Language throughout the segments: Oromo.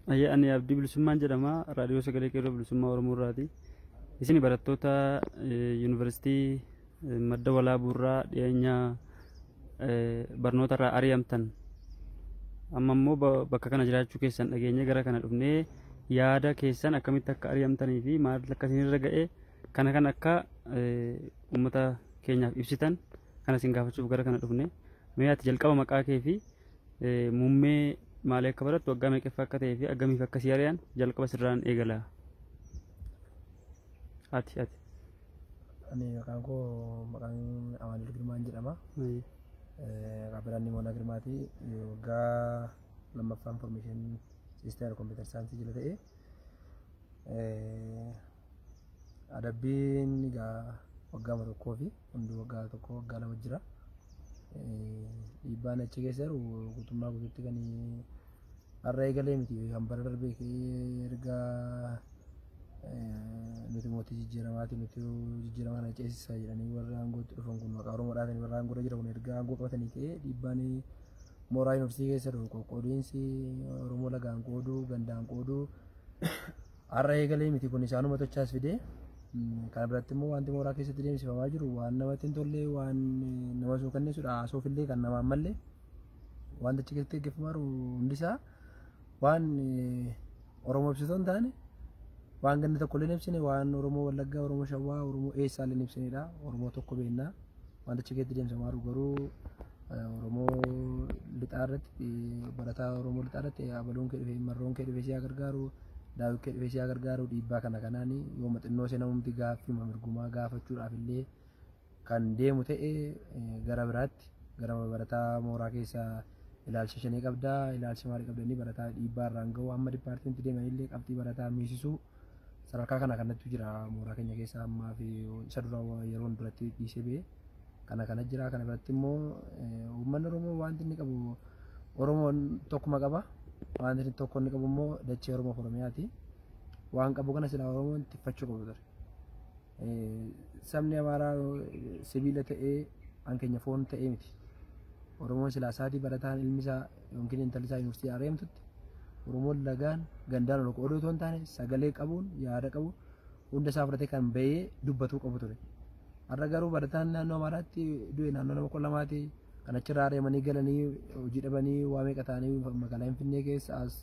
Ayya ani abdii bilisummaan jedhama raadiyoo sagalee qeerroo bilisummaa Oromoo irraati. Isin barattoota yuunivarsiitii madda walaabuu irraa dhiyeenya barnoota irraa ari'amtan amma immoo bakka kana jiraachuu keessan dhageenye gara kana dhufnee yaada keessan akkamitti akka ari'amtanii fi maal akka isinirra ga'e kana akka uummata keenyaaf ibsitan kana isin gaafachuuf gara kana dhufne. Mee ati jalqaba maqaa kee fi muummee maalii akka barattu waggaa meeqaffaa akka ta'ee fi aggamiif akka si ari'an jalqaba sirraan eegala. Ati. Ani maqaan koo maqaan Amaanil Girmaan jedhama. Qabelaan Nimoonaa Girmaati. Waggaa lammaffaa Information System Computer Science jala ta'e. Adabbiin egaa waggaa tokkoo fi hundi waggaa tokko waggaa lama jira. Dhiibbaan achi keessa jiru guutummaa guutuutti kan har'a eegalee miti kan bara darbee erga nuti mootii jijjiiramaati nuti jijjiirama kana ceesisa jedhanii warra aangootti dhufan kun maqaa Oromoo dhaatanii warra aangoo irra jiran kun erga aangoo qabatanii ka'ee dhiibbaan mooraa yuunivarsiitii keessa jiru qoqqoodiinsi Oromoo lagaan qooduu gandaan qooduu har'a eegalee miti kun isaanuma tochaas fidee. Kana biratti immoo wanti mooraa keessatti deemsifamaa jiru waan namatti hin tolle waan nama suukanneessudha haasofillee kan namaan mallee wanta achi keessatti gaggeeffamaa jiru hundisaa waan Oromoo ibsituu hin taane waan ganna tokko illee ibsine waan Oromoo Wallaggaa Oromoo Shawwaa Oromoo eessaa illee ibsinedha Oromoo tokko beennaa wanta achi keessatti deemsifamaa jiru garuu Oromoo lixaa irratti barataa Oromoo lixaa irratti abaluun kee dhufee marroon kee dhufee siyaa gargaaru. Daawit kee dhufee siyaa gargaaru dhiibbaa kana yoo maxxannoo seenamumti gaaffii mirgumaa gaafachuudhaaf illee kan deemu ta'e gara biraatti gara barataa mooraa keessa ilaalcha shanii qabdaa ilaalcha maalii qabdanii barataa dhiibbaa irraan gahu amma dipaartimentii deemanillee qabxii barataa miisisuu sadarkaa kanatti jira mooraa keenya keessa ammaa fi isa dura yeroo duratti dhiisee ba'e kana jira kana biratti immoo uummanni Oromoo wanti inni qabu Oromoon tokkuma qaba. Wanti tokko inni qabu immoo dachee Oromoo fi Oromiyaati. Waan qabu kana silaa Oromoon tiffachuu qabu ture. Sabni Amaaraa sibiila ta'ee hankeenya foon ta'ee miti. Oromoon silaa isaatii barataan ilmi isaa yookiin intalli isaa yuunivarsiitii ari'amtutti Oromoon lagaan gandaan ol qooduu otoo hin taane sagalee qabuun yaada qabu hunda isaa fudhatee kan bahee dubbatuu qabu ture. Har'a garuu barataan naannoo Amaaraatti du'e naannoo nama qolamaati. Kan achirraa ari'amanii galanii hojii dhabanii waa meeqa ta'anii magaalaa Finfinnee keessa as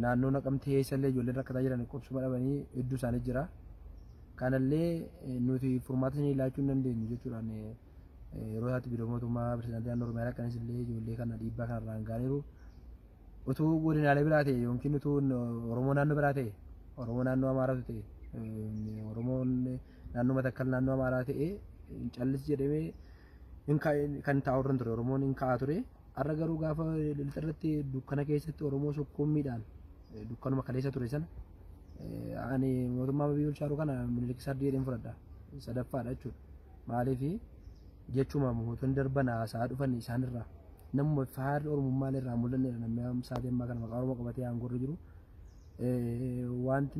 naannoo Naqamtee eessallee ijoolleen rakkataa jiran qubsuma dhabanii hedduu isaanii jira. Kanallee nuti furmaata isinii laachuu hin dandeenyu jechuudhaan yeroo isaatti biiroo mootummaa pirezidaantii naannoo Oromiyaa akkanis illee ijoollee kana dhiibbaa kanarraan ga'aniiru. Utuu godinaalee biraa ta'e yookiin utuu Oromoo naannoo biraa ta'e Oromoo naannoo Amaaraatu ta'e Oromoon naannoo Matakkal naannoo Amaaraa ta'e callis jedhamee kan taa'u irra ture Oromoon hin ka'aa ture. Har'a garuu gaafa lixarratti dukkana keessatti Oromoo sukkuummiidhaan dukkanuma kaleessa ture sana ani mootummaa biyya bulchaa kana Minilik Sardii jedheen fudhadha sadaffaadha jechuudha. Maaliif jechuma mootummaan darban haasaa dhufan isaanirraa namuma faarri Oromummaa irraa mul'annedha namni saatii ammaa kana maqaa Oromoo qabatee aangoo irra jiru. Wanti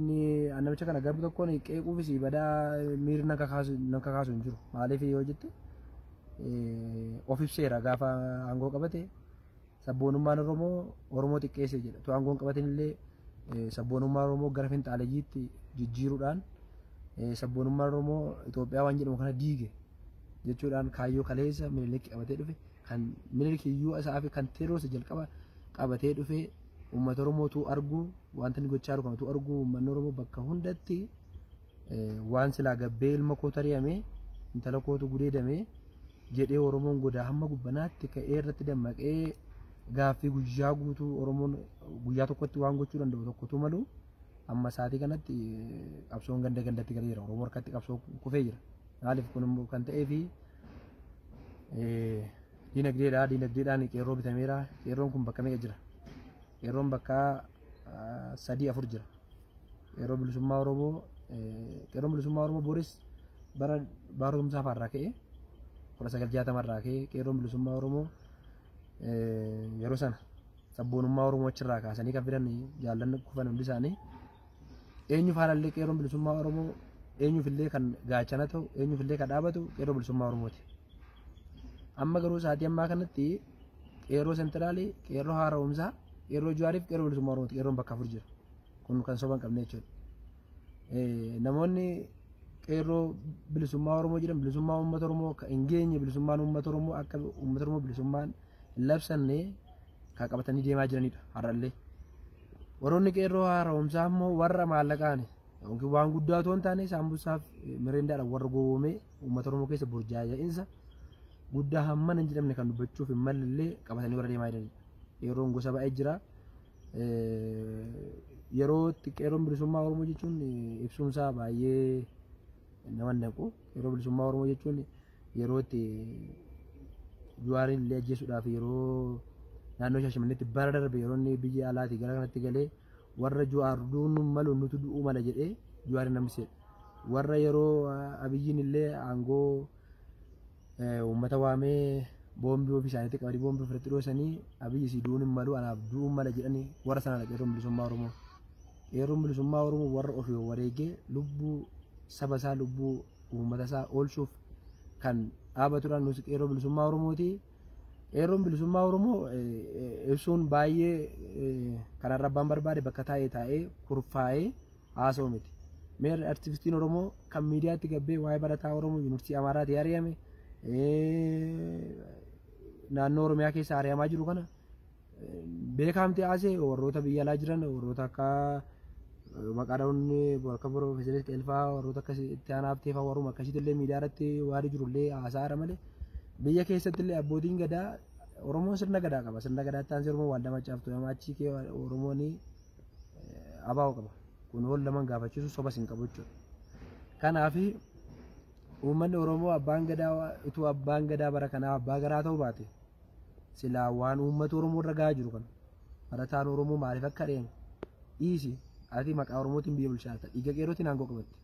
namicha kana garbu tokkoon qeequufis badaa miirri nan kakaasu hin jiru. Maaliif yoo jette of ibseera gaafa aangoo qabate sabboonummaan Oromoo xiqqeesse jedha. Tu aangoon qabatin illee sabboonummaan Oromoo gara finxaaleeyyiitti jijjiiruudhaan sabboonummaan Oromoo Itoophiyaa waan jedhamu kana diige jechuudhaan kaayyoo kaleessa Minilik qabatee dhufe kan Minilik iyyuu isaa fi kan Tewoodiroos jalqaba qabatee dhufe uummata Oromootu argu wanta inni gochaa jiru kanatu argu uummanni Oromoo bakka hundatti waan silaa gabbee ilma koo tari'amee intala kootu gudeedamee jedhee Oromoon godaa hamma gubbanaatti ka'ee irratti dammaqee gaaffii guyyaa guutuu Oromoon guyyaa tokkotti waan gochuu danda'u tokkotu malu amma saatii kanatti qabsoon gandatti galee jira Oromoo harkatti qabsoo kufee jira. Maaliif kun immoo kan ta'ee fi diinagdeedhaan qeerroo bitameera. Qeerroon kun bakka meeqa jira? Qeerroon bakka 3-4 jira. Qeerroo bilisummaa Oromoo Booris bara barumsaa faarraa ka'ee 1960 irraa ka'ee qeerroon bilisummaa Oromoo yeroo sana sabboonummaa Oromoo achirraa kaasanii kan fidan jaallanni kufan hundi isaanii eenyu faanallee qeerroon bilisummaa Oromoo eenyuufillee kan gaachana ta'u eenyuufillee kan dhaabatu qeerroo bilisummaa Oromooti. Amma garuu saatii ammaa kanatti qeerroo sentraalii qeerroo haara'umsaa qeerroo Jawaariif qeerroo bilisummaa Oromooti qeerroon bakka afur jira kun kan soba hin qabne jechuudha. Namoonni qeerroo bilisummaa Oromoo jedhan bilisummaa uummata Oromoo kan hin geenye bilisummaan uummata Oromoo akka uummata Oromoo bilisummaan hin labsanne kan qabatanii deemaa jiranidha har'allee. Warroonni qeerroo haaromsaa immoo warra maallaqaani yookiin waan guddaa otoo hin taane saambusaaf mirindaadhaan warra gowwoomee uummata Oromoo keessa burjaaja'insa guddaa hamman hin jedhamne kan dubbachuuf hin mallee qabatanii warra deemaa jiranidha. Qeerroon gosa baay'ee jira. Yeroo itti qeerroon bilisummaa Oromoo jechuun ibsuunsaa baay'ee nama naqu. Qeerroo bilisummaa Oromoo jechuun yeroo itti Jawaariin illee ajjeesuudhaaf yeroo naannoo Shaashamanneetti bara darbe yeroo inni biyya alaatii gara kanatti galee warra Jawaar du'uun malu nuti du'uu mala jedhee Jawaariin namniseedha. Warra yeroo Abiyyiin illee aangoo uummata waamee boombii ofii isaaniitti qabanii boombii ofirratti dhoosanii Abiyyi si du'uun hin malu anaaf du'uun mala jedhanii warra sanadha qeerroon bilisummaa Oromoo. Qeerroon bilisummaa Oromoo warra ofii wareegee lubbuu saba isaa lubbuu uummata isaa oolchuuf kan dhaabatudha nuti qeerroo bilisummaa Oromooti. Qeerroon bilisummaa Oromoo ibsuun baay'ee kanarra abbaan barbaade bakka taa'ee kurfaa'ee haasa'u miti. Meer artistiin Oromoo kan miidiyaatti gabbee waa'ee barataa Oromoo yuunivarsiitii Amaaraatti ari'ame naannoo Oromiyaa keessa ari'amaa jiru kana beekamtii haasee warroota biyya alaa jiran warroota akka maqaadhaawwan bakka Piroofeesar Qeelfaa warroota akkasii itti aanaaf teefaa warruma akkasitti illee miidiyaa irratti waan jirullee haasa'aadha malee biyya keessatti illee abbootiin gadaa Oromoon sirna gadaa qaba. Sirna gadaa ta'an Oromoo waldaa macaaftu achi kee Oromoon abaa'u qaba. Kun wal lamaan gaafachiisu sobas hin qabu jechuudha. Kanaaf uummanni Oromoo abbaan gadaa utuu abbaan gadaa bara kanaa abbaa garaa ta'uu baate silaa waan uummata Oromoo irra gahaa jiru kana barataan Oromoo maaliif akka deemu dhiisi ati maqaa Oromootiin biyya bulchaata dhiiga qeerrootiin aangoo qabatti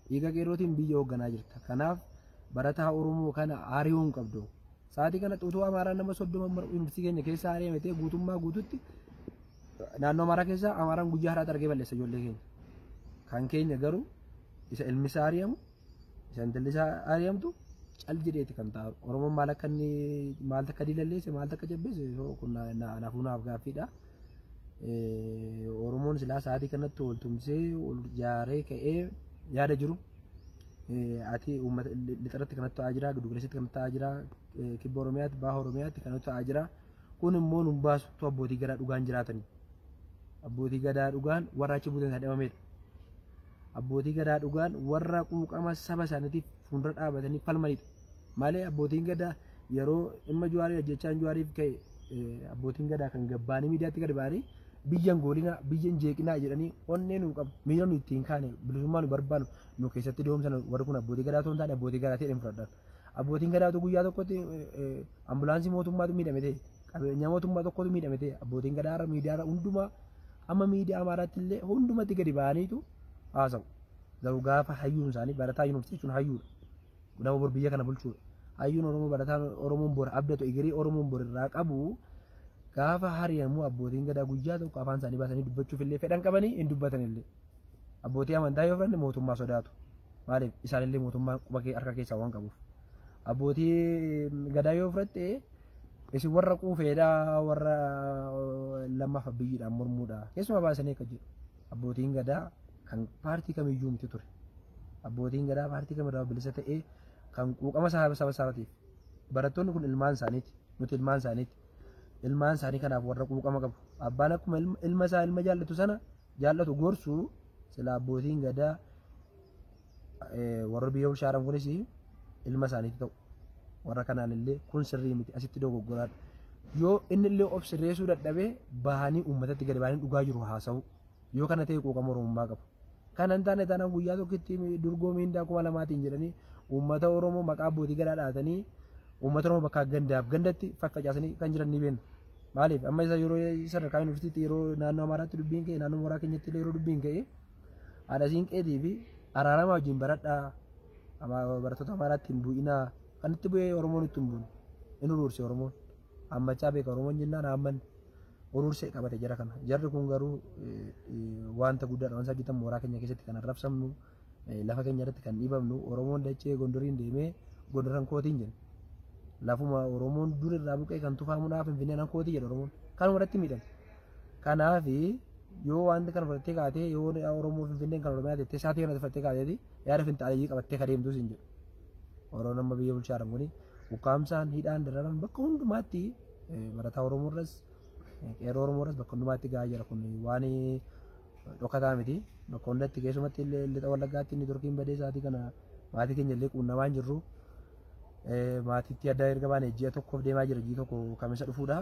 dhiiga qeerrootiin biyya hoogganaa jirta. Kanaaf barataa Oromoo kana ari'uu hin qabdu. Sa'aatii kana utuu Amaaraan nama 30 yuunivarsiitii keenya keessa ari'ametee guutummaa guututti naannoo Amaaraa keessa Amaaraan guyyaa haraatti argee balleessa ijoollee keenya. Kan keenya garuu isa ilmi isaa ari'amu isa intalli isaa ari'amtu cal jedheeti kan taa'u. Oromoon maal akka inni maal akka diilalleesse maal akka jabbeesse kun naafuu naaf gaaffiidha. Oromoon silaa sa'aatii kanatti wal tumsee wal jaaree ka'ee yaada jiru. Ati uummata lixaratti kanatti ta'aa jira, giddugaleessatti kanatti ta'aa jira, kibba Oromiyaatti, baha Oromiyaatti kanatti ta'aa jira. Kun immoo nu baasu abbootii gadaa dhugaan jiraatanii. Abbootii gadaa dhugaan warra achi buuteen sadhamamedha. Abbootii gadaa dhugaan warra quuqama saba isaaniitiif fuuldura dhaabatanii falmanidha. Malee abbootiin gadaa yeroo dhimma Jawaarii ajjechaan Jawaariif ka'e abbootiin gadaa kan gabbaanii miidiyaatti gad ba'anii biyyan goolina biyyan jeeqinaa jedhanii onnee nu qabu miira nu ittiin kaane bilisummaa nu barbaadu nu keessatti doomsan warri kun abbootii gadaa ta'uu hin taane abbootii gadaa ta'e fudhadhan. Abbootiin gadaatu guyyaa tokkotti ambulaansii mootummaatu miidhamete qabeenya mootummaa tokkotu miidhamete abbootiin gadaa miidiyaa hundumaa amma miidiyaa Amaaraatti illee hundumatti gadi ba'aniitu haasa'u. Garuu gaafa hayyuun isaanii barataa yuunivarsiitii jechuun hayyuudha. Nama bor biyya kana bulchuudha. Hayyuun Oromoo barataan Oromoon bor abdatu egeree Oromoon bor irraa qabu gaafa hari'amu abbootiin gadaa guyyaa tokko afaan isaanii baasanii dubbachuuf illee fedhan qabanii hin dubbatan illee. Abbootii amantaa yoo fudhanne mootummaa sodaatu. Maaliif isaan illee mootummaa quba harka keessaa waan qabuuf. Abbootii gadaa yoo fudhatte isin warra quufeedhaa warra lammaaf biyyiidhaan mormuudha. Keessumaa baasanii akka jiru. Abbootiin gadaa kan paartii kamiyyuu miti ture. Abbootiin gadaa paartii kamirraa bilisa ta'ee kan quuqama saba isaatiif. Barattoonni kun ilmaan isaaniiti. Nuti ilmaan isaaniiti. Ilmaan isaanii kanaaf warra quuqama qabu. Abbaan akkuma ilma isaa ilma jaallatu sana jaallatu gorsu sila abbootiin gadaa warra biyya bulchaaran kunis ilma isaaniiti ta'u. Warra kanaan illee kun sirrii miti asitti dogoggoraadha. Yoo inni illee of sirreessuu dadhabee bahanii uummatatti gadi bahanii dhugaa jiru haasa'u. Yoo kana ta'e quuqama Oromummaa qabu. Kan hin taane taanaan guyyaa tokkotti durgoo miindaa 2000 jedhanii uummata Oromoo maqaa abbootii gadaa dhaatanii uummata Oromoo bakka gandaaf gandatti faccaasanii kan jiran ni beekna. Maaliif amma isa yeroo sadarkaa yuunivarsiitii yeroo naannoo Amaaraatti dubbiin ka'e naannoo mooraa keenyatti illee yeroo dubbiin ka'e haadha siinqeetii fi araarama wajjin baradhaa barattoota Amaaraatti hin bu'inaa kan itti bu'ee Oromoon itti hin buune inni uruurse Oromoon ammachaa beeka Oromoon jennaan amman uruursee qabate jara kana jarri kun garuu wanta guddaadha waan hojjetan mooraa keenya keessatti kan arrabsamnu lafa keenya irratti kan dhiibamnu Oromoon dachee Gondoriin deemee Gondoran kootiin jenna. Lafuma Oromoon dur irraa buqee kan tufaamuudhaaf Finfinneen kootii jedha Oromoon kan irratti miidhame. Kanaaf yoo wanti kana fudhattee kaatee yoo Oromoo Finfinneen kan Oromiyaa teessee isaatii kana fudhattee kaateeti yaada finxaaleeyyii qabattee kan deemtus hin jedhu. Oromoon amma biyya bulchaa jiran kuni ukkaamsaan hidhaan dararan bakka hundumaatti barataa Oromoorras qeerroo Oromoorras bakka hundumaatti gahaa jira kun waan dhokataa miti. Bakka hundatti keessumatti lixa Wallaggaatti inni turkiin badee isaatii kana maatii keenya illee quunnamaa hin jirru. Maatiitti adda erga baane ji'a tokkoof deemaa jira ji'i tokko kamisa dhufuudha.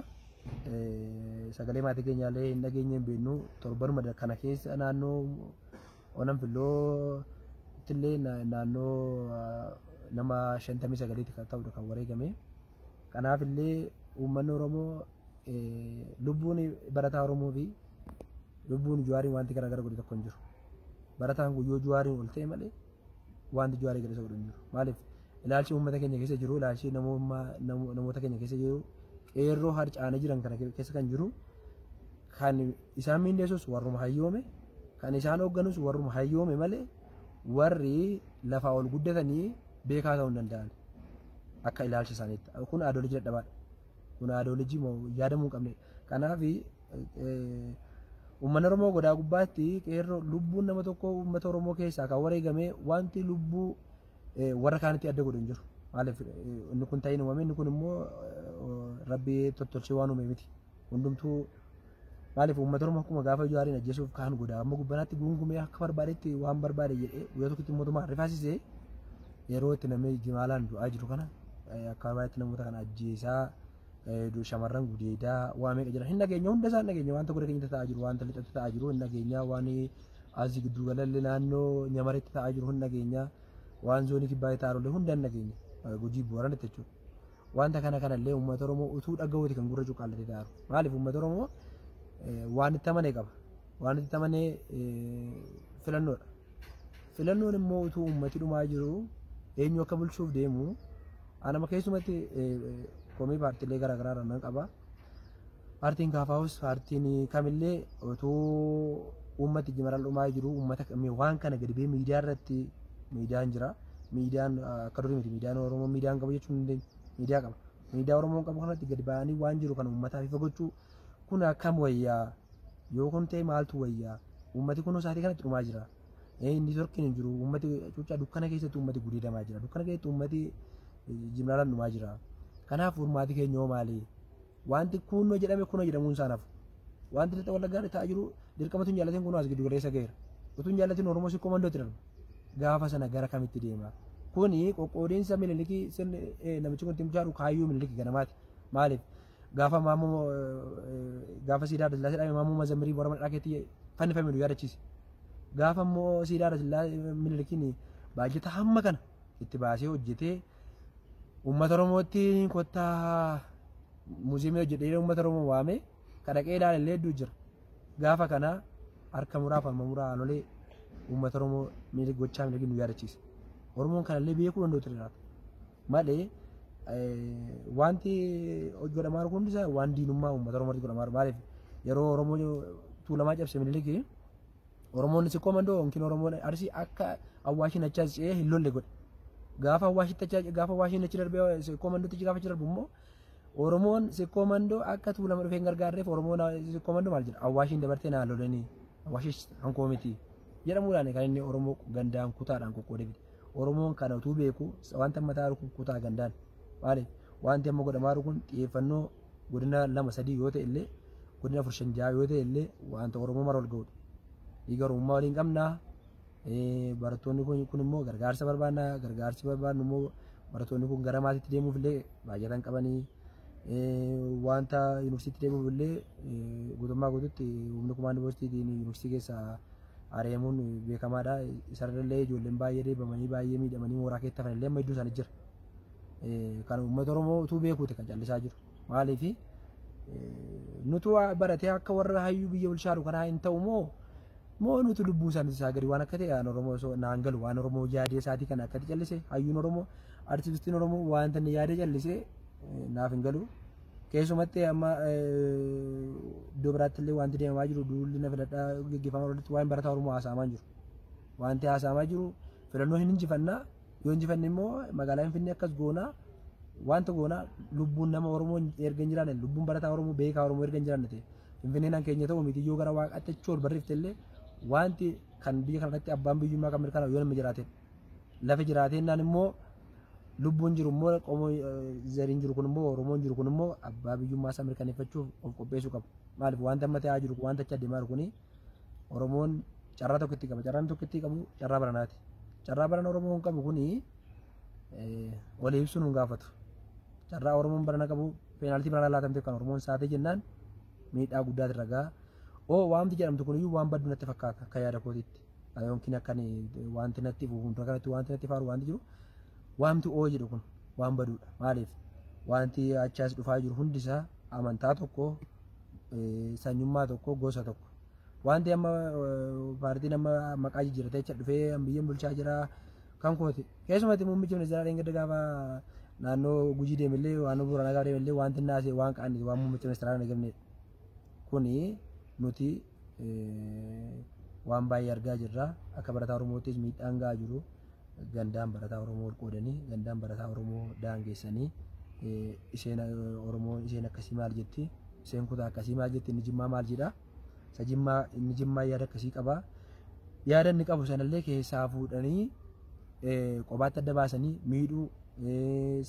Sagalee maatii keenya illee hin dhageenye hin beeknu torbanuma kana keessa naannoo Onan Filloo illee naannoo nama 59 kan ta'udha kan wareegame. Kanaaf illee uummanni Oromoo lubbuun barataa Oromoo fi lubbuun Jawaariin wanti garaagara godhe tokko hin jiru. Barataan guyyoo Jawaariin ol ta'e malee wanti Jawaarii gadi isa godhu hin jiru. Maaliif ilaalchi uummata keenya keessa jiru ilaalchi namoota keenya keessa jiru qeerroo harcaanee jiran kana keessa kan jiru kan isaan miindeessus warruma hayyoome kan isaan hoogganus warruma hayyoome malee warri lafaa ol guddatanii beekaa ta'uu hin danda'an akka ilaalcha isaaniitti. Kun adoolojii dadhabaadha. Kun adoolojii yaadamuu hin qabne. Kanaaf uummanni Oromoo godaa gubbaatti qeerroo lubbuun nama tokko uummata Oromoo keessaa kan wareegame wanti lubbuu warra kaanitti adda godhu hin jiru. Maaliif inni kun ta'in uumame inni kun immoo rabbi tottolchee waan uume miti. Hundumtuu maaliif uummata Oromoo akkuma gaafa Jawaariin ajjeesuuf kaan godaa amma gubbanaatti gungumee akka barbaadetti waan barbaade jedhee guyyaa tokkotti mootummaa rifaasisee yeroo itti namni jimaalaan du'aa jiru kana akka barbaadetti namoota kana ajjeesaa shamarran gudeedaa waa meeqa jira hin nageenya hunda isaan nageenya wanta godhe keenyatti ta'aa jiru wanta lixatti ta'aa jiru hin nageenya waan asii gidduu galalli naannoo Nyamaritti ta'aa jiru hin nageenya waan zoonii kibbaatti ta'aa jiru hunda hin nageenya Gujii Booranaatti jechuudha. Wanta kanallee uummata Oromoo utuu dhaga'uuti kan gurra cuqqaallatee ta'aa jiru. Maaliif uummata Oromoo waan itti amanee qaba. Waan itti amanee filannoodha. Filannoon immoo utuu uummati dhumaa jiru eenyu akka bulchuuf deemu anama keessumatti komii paartiilee garaagaraa irraa qaba. Paartiin Kaafaawus paartiin kamillee utuu uummati jimaral dhumaa jiru uummata waan kana gadi bee miidiyaa irratti miidiyaan jira. Miidiyaan akka durii miti miidiyaan Oromoo miidiyaan qabu jechuun miidiyaa qaba. Miidiyaa Oromoo qabu kanatti gadi ba'anii waan jiru kan uummataaf ifa gochuu kun akkam wayyaa yoo kun ta'e maaltu wayyaa uummati kun isaatii kanatti dhumaa jira. Inni torkiin hin jiru uummati cuucaa dukkana keessatti uummati gudeedamaa jira. Dukkana keessatti uummati jimlaalaan dhumaa jira. Kanaaf furmaati keenya hoo maali? Wanti kunoo jedhame kunoo jedhamuun isaanaaf. Wanti lixa Wallaggaa ta'aa jiru dirqamatu hin jaallatin kunoo as giddu galeessa ga'eera. Utuu hin jaallatin Oromoo si komandootti darba. Gaafa sana gara kamitti deema? Kuni qoqqoodiinsa Minilikii namichi kun timjaaru kaayyuu Minilikii ganamaati. Maaliif? Gaafa maammoo gaafa siidaa Sillaasee dhaabee maammoo Mazammirii Booraa Madhaa keetti fannifame nu yaadachiise. Gaafa immoo siidaa Sillaasee Minilikiin baajata hamma kana itti baasee hojjetee uummata Oromootti kottaa muuziyeemii hojjetee uummata Oromoo waamee kadhaqee ilaalee hedduu jira. Gaafa kana harka muraa fi harma muraa lolee uummata Oromoo Minilik gochaa Minilik nu yaadachiise. Oromoon kanallee beekuu danda'u ture malee wanti godhamaa jiru hundi isaa waan diinummaa uummata Oromootti godhamaa jiru. Maaliif yeroo Oromoo tuulamaa cabse Minilik Oromoon si komandoo yookiin Oromoon Arsii akka Awwaashiin achi ce'ee hin lolle godhe. Gaafa Awwaashiin achi darbee si komandootti gaafa achi darbu immoo Oromoon si komandoo akka tuulama dhufee hin gargaarreef Oromoon si komandoo maal jedha Awwaashiin dabartee naan lolanii Awwaashis hankoo miti jedhamuudhaan kan inni Oromoo gandaan kutaadhaan qoqqoodee fide. Oromoon kana utuu beeku wanta mataa jiru kutaa gandaan maaliif wanti amma godhamaa jiru kun xiyyeeffannoo godina 2-3 yoo ta'e illee godina 4-5 yoo ta'e illee wanta Oromoo mara ol ga'udha. Dhiiga Oromummaa waliin qabnaa barattoonni kun immoo gargaarsa barbaadnu immoo barattoonni kun gara maatiitti deemuuf illee baay'atan qabanii wanta yuunivarsiitii deemuuf illee guutummaa guutuutti humni kumaan yuunivarsiitiin yuunivarsiitii keessaa ari'amuun beekamaadha. Isarrallee ijoolleen baay'ee deebamanii baay'ee miidhamanii mooraa keessa hafan illee amma iddoo isaanii jira. Kan uummata Oromoo utuu beekuuti kan callisaa jiru. Maaliif nutu baratee akka warra hayyuu biyya bulchaa jiru kanaa hin ta'u moo nuti lubbuu isaanii isaa gadi waan akka ta'e aan Oromoo naan galu waan Oromoo yaadee isaatii kana akkatti callise hayyuun Oromoo artistiin Oromoo wanta inni yaadee callise naaf hin galu. Keessumatti amma iddoo biraatti illee wanti deemamaa jiru duulli na filadhaa gaggeeffamaa irratti waan barataa Oromoo haasa'amaa jiru. Wanti haasa'amaa jiru filannoo hin injifannaa yoo injifanne immoo magaalaa Finfinnee akkas goonaa wanta goonaa lubbuun nama Oromoo erga hin jiraanne lubbuun barataa Oromoo beekaa Oromoo erga hin jiraanne ta'e Finfinneen keenya ta'u miti yoo gara waaqaatti achi barreeffte illee wanti kan biyya kanatti abbaan biyyummaa kan mirkanaa'u yoo namni jiraate lafa jiraatennaan immoo lubbuun jiru immoo qomoo zariin jiru kun immoo oromoon jiru kun immoo abbaa biyyummaa isaa mirkaneeffachuuf of qopheessuu qaba. Maaliif wanta amma ta'aa jiru wanta achi adeemaa jiru kuni oromoon carraa tokkotti qaba. Carraan tokkotti qabu carraa baranaati. Carraa barana oromoon qabu kuni walii ibsuun hin gaafatu. Carraa oromoon barana qabu peenaaltii barana laatamte kan oromoon saate jennaan miidhaa guddaa irra ga'a. Waanti jedhamtu kun iyyuu waan baddu natti fakkaata akka yaada kootiitti. Yookiin akkan wanti natti fuuldura kanatti wanti natti faaru wanti jiru wanti jedhu kun waan baduudha. Maaliif wanti achaas dhufaa jiru hundi isaa amantaa tokko sanyummaa tokko gosa tokko. Wanti amma paartiin amma maqaa jijjiiratee jecha dhufee biyyeen bulchaa jira kan kooti. Keessumatti muummichi ministeeraa dheengadda gaafa naannoo Gujii deemillee waan Booranaa gaafa deemillee wanti naasee waan qaanii waan muummichi ministeeraa hin eegamne kuni nuti waan baay'ee argaa jirra. Akka barataa Oromoottis miidhaan gahaa jiru. Gandaan barataa Oromoo qoodanii gandaan barataa Oromoo daangeessanii isheen Oromoo isheen akkasii maal jetti isheen kutaa akkasii maal jetti inni Jimmaa maal jedha inni Jimmaa yaada akkasii qaba. Yaada inni qabu sanallee keessaa fuudhanii qobaatti adda baasanii miidhuu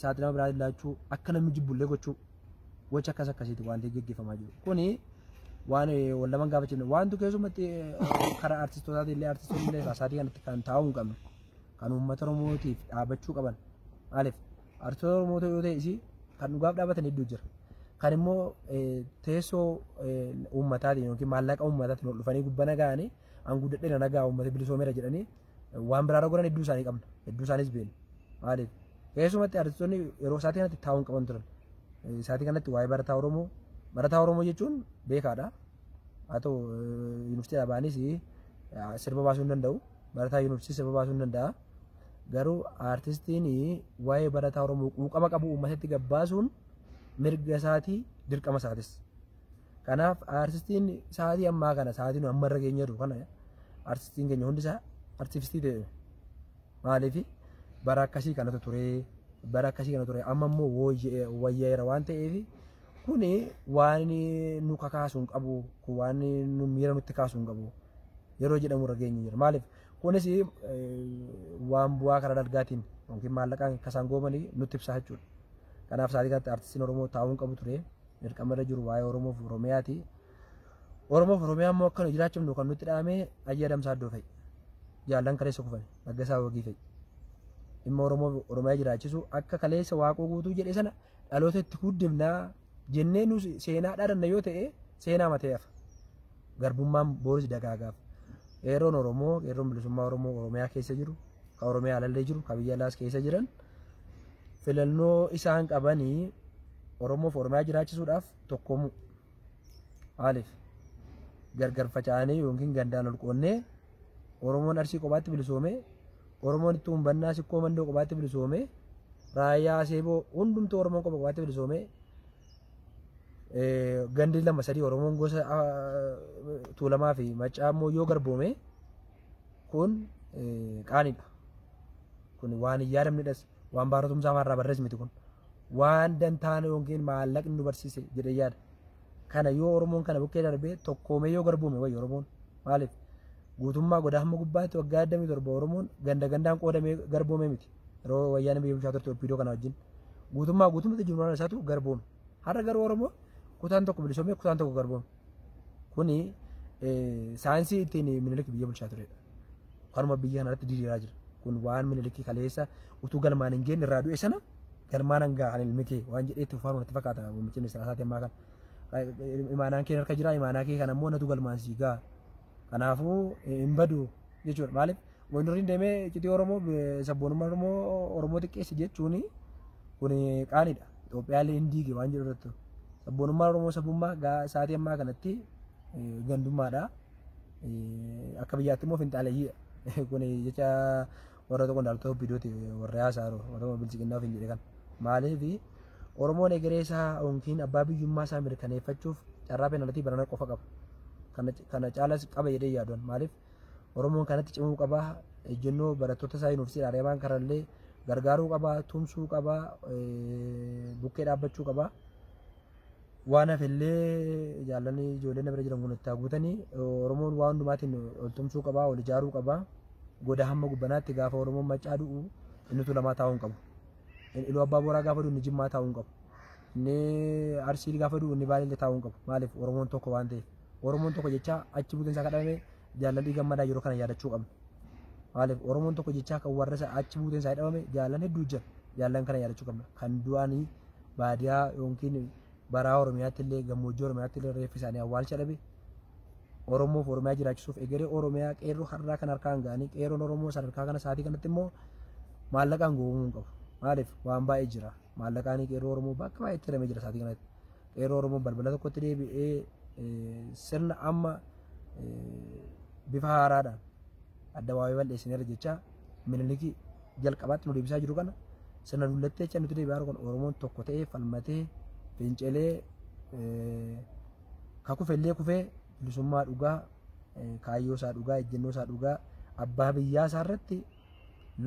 saaxilama biraa laachuu akka namni jibbullee gochuu gocha akkas akkasiiti wanti gaggeeffamaa jiru. Kuni waan wallaman gaafachiifne wantu keessumatti karaa artistootaatii illee artistoonni illee raasaatii kanatti kan taa'uu hin qabne kan uummata Oromootiif dhaabachuu qaban. Maaliif artistoota Oromoo yoo ta'e isii kan dhugaaf dhaabatan hedduu jira. Kan immoo teessoo uummataatiin yookiin maallaqa uummataatiin ol dhufanii gubbana ga'anii hanguddadhee na nagaa uummata bilisoomeera jedhanii waan biraarra godhan hedduu isaanii qabna. Hedduu isaanis beekna. Maaliif keessumatti artistoonni yeroo isaatii kanatti taa'uu hin qaban turan. Isaatii kanatti waa'ee barataa Oromoo jechuun beekaadha. Haa ta'u yuunivarsiitii baanis sirba baasuu hin danda'u. Barataa yuunivarsiitii sirba baasuu hin danda'a. Garuu artistiin waa'ee barataa Oromoo quuqama qabu uummatatti gabbaasuun mirga isaatii dirqama isaatis. Kanaaf artistiin sa'aatii ammaa kana sa'aatii nu amma irra geenye jiru kana artistiin keenya hundi isaa artistii ta'e. Maaliif bara akkasii kanatu ture amma immoo wayyeera waan ta'eef kuni waan nu kakaasuu hin qabu waan nu miira nutti kaasuu hin qabu yeroo jedhamu irra geenye jira. Maaliif kunis waan bu'aa karaa dalgaatiin yookiin maallaqaan kasaan goomanii nutti ibsaa jechuudha. Kanaaf sa'aatii kanatti artistiin Oromoo taa'uu hin qabu ture. Dirqama irra jiru waa'ee Oromoof Oromiyaati. Oromoof Oromiyaa immoo akka nu jiraachifnu kan nutti dhahamee Ayyee Adamsaa Addoo fa'i. Jaallan kaleessa kufan Laggasaa Wagii fa'i. Dhimma Oromoof Oromiyaa jiraachisu akka kaleessa waaqoo guutuu jedhe sana dhaloota itti guddifnaa jennee nu seenaa dhaadanna yoo ta'e seenaa matee hafa. Garbummaan booris dagaagaaf. Qeerroon Oromoo qeerroon bilisummaa Oromoo Oromiyaa keessa jiru kan Oromiyaa alallee jiru kan biyya alaas keessa jiran filannoo isaan qabanii Oromoof Oromiyaa jiraachisuudhaaf tokkoomuu. Maaliif gargar faca'anii yookiin gandaan ol qoonnee Oromoon Arsii kophaatti bilisoomee Oromoon itti umbannaa Sikkoo Mandoo kophaatti bilisoomee raayyaa Seeboo hundumtuu Oromoon kophaatti bilisoomee gandi lama sadii Oromoon gosa Tuulamaa fi Maccaa immoo yoo garboome kun qaanidha. Kun waan hin yaadamnedhas waan baaratumsaa maarraa barrees miti kun. Waan dantaan yookiin maallaqni nu barsiise jedhee yaada. Kana yoo Oromoon kana bukkee darbee tokkoomee yoo garboome wayya Oromoon maaliif guutummaa godaa hamma gubbaatti waggaa 27 Oromoon gandaan qoodamee garboome miti. Yeroo wayyaana biyya bulchaa turte Oppiidoo kana wajjin guutummaatti jiruudhaan isaatu garboome. Har'a garuu Oromoo kutaan tokko bilisoomee kutaan tokko garboome. Kuni saayinsii ittiin Minilik biyya bulchaa turedha. Kanuma biyya kanarratti diriiraa jira. Kun waan Minilik kaleessa utuu galmaan hin geenye irraa du'e sana galmaan hangaa kan ilmi kee waan jedheetti uffaan natti fakkaata muummichi ministeera isaatii ammaa kana. Imaanaan kee harka jira imaanaa kee kana immoo natu galmaan sii ga'a. Kanaafuu hin badu jechuudha. Maaliif wantoonni deemee iccitii Oromoo sabboonummaa Oromoo xiqqeessi jechuun kun qaanidha. Itoophiyaallee hin diige waan jedhu irratti sabboonummaa Oromoo sabummaa sa'aatii ammaa kanatti gandummaadha. Akka biyyaatti immoo finxaaleeyyiidha. Kun jecha warra tokko ndaaltota Oppiidooti warra Yaasaaroo warra bilchiqinnaa ofiin jedhe kan. Maaliif Oromoon egeree isaa yookiin abbaa biyyummaa isaa mirkaneeffachuuf carraa peenaaltii barana qofa qaba. Kana caalas qaba jedhee yaaduun maaliif Oromoon kanatti cimuu qaba. Ejjennoo barattoota isaa yuunivarsiitii Areebaan kanallee gargaaruu qaba, tumsuu qaba, bukkee dhaabbachuu qaba. waan hafillee jaallanni ijoolleen bira jiran kun itti haguutanii Oromoon waan hundumaatiin ol tumsuu qabaa ol ijaaruu qabaa goda hamma gubbanaatti gaafa Oromoon maccaa du'u inni lamaa taa'uu hin qabu. Iluu abbaa booraa gaafa du'u inni jimmaa taa'uu hin qabu. Inni arsii gaafa du'u inni baalillee taa'uu hin qabu. Maaliif Oromoon tokko waan ta'eef. Oromoon tokko jecha achi buuteen isaa kadhamee jaallalli gammadaa yeroo kana yaadachuu qabna. Maaliif Oromoon tokko jecha kan warra isaa achi buuteen isaa hidhamame jaallan hedduu jira. Jaallan kana yaadachuu qabna. Kan du'anii baadiyaa yookiin baraa Oromiyaatti illee gammoojjii Oromiyaatti illee reeffi isaanii awwaalcha dhabe. Oromoof Oromiyaa jiraachisuuf egeree Oromiyaa qeerroo har'aa kan harkaan ga'anii qeerroon Oromoo sadarkaa kana sa'aatii kanatti immoo maallaqaan goomuu hin qabu. Maaliif waan baay'ee jira. Maallaqaan qeerroo Oromoo bakka baay'eetti hiramee jira sa'aatii kanatti. Qeerroo Oromoo balbala tokkotti deebi'ee sirna amma bifa haaraadhaan adda waa'ee bal'eessineera jecha Minilikii jalqabaatti nu deebisaa jiru kana sirna dullattee jecha nuti deebi'aa jiru kana Oromoon tokko ta'ee falmatee fincilee kakufellee kufee bilisummaa dhugaa kaayyoo isaa dhugaa ejjennoo isaa dhugaa abbaa biyyaa isaa irratti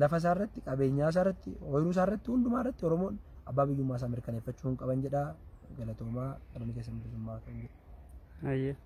lafa isaa irratti qabeenyaa isaa irratti ooyiruu isaa irratti hundumaa irratti Oromoon abbaa biyyummaa isaa mirkaneeffachuu hin qaban jedhaa galatoomaa qalbii keessa bilisummaa kan jedhu.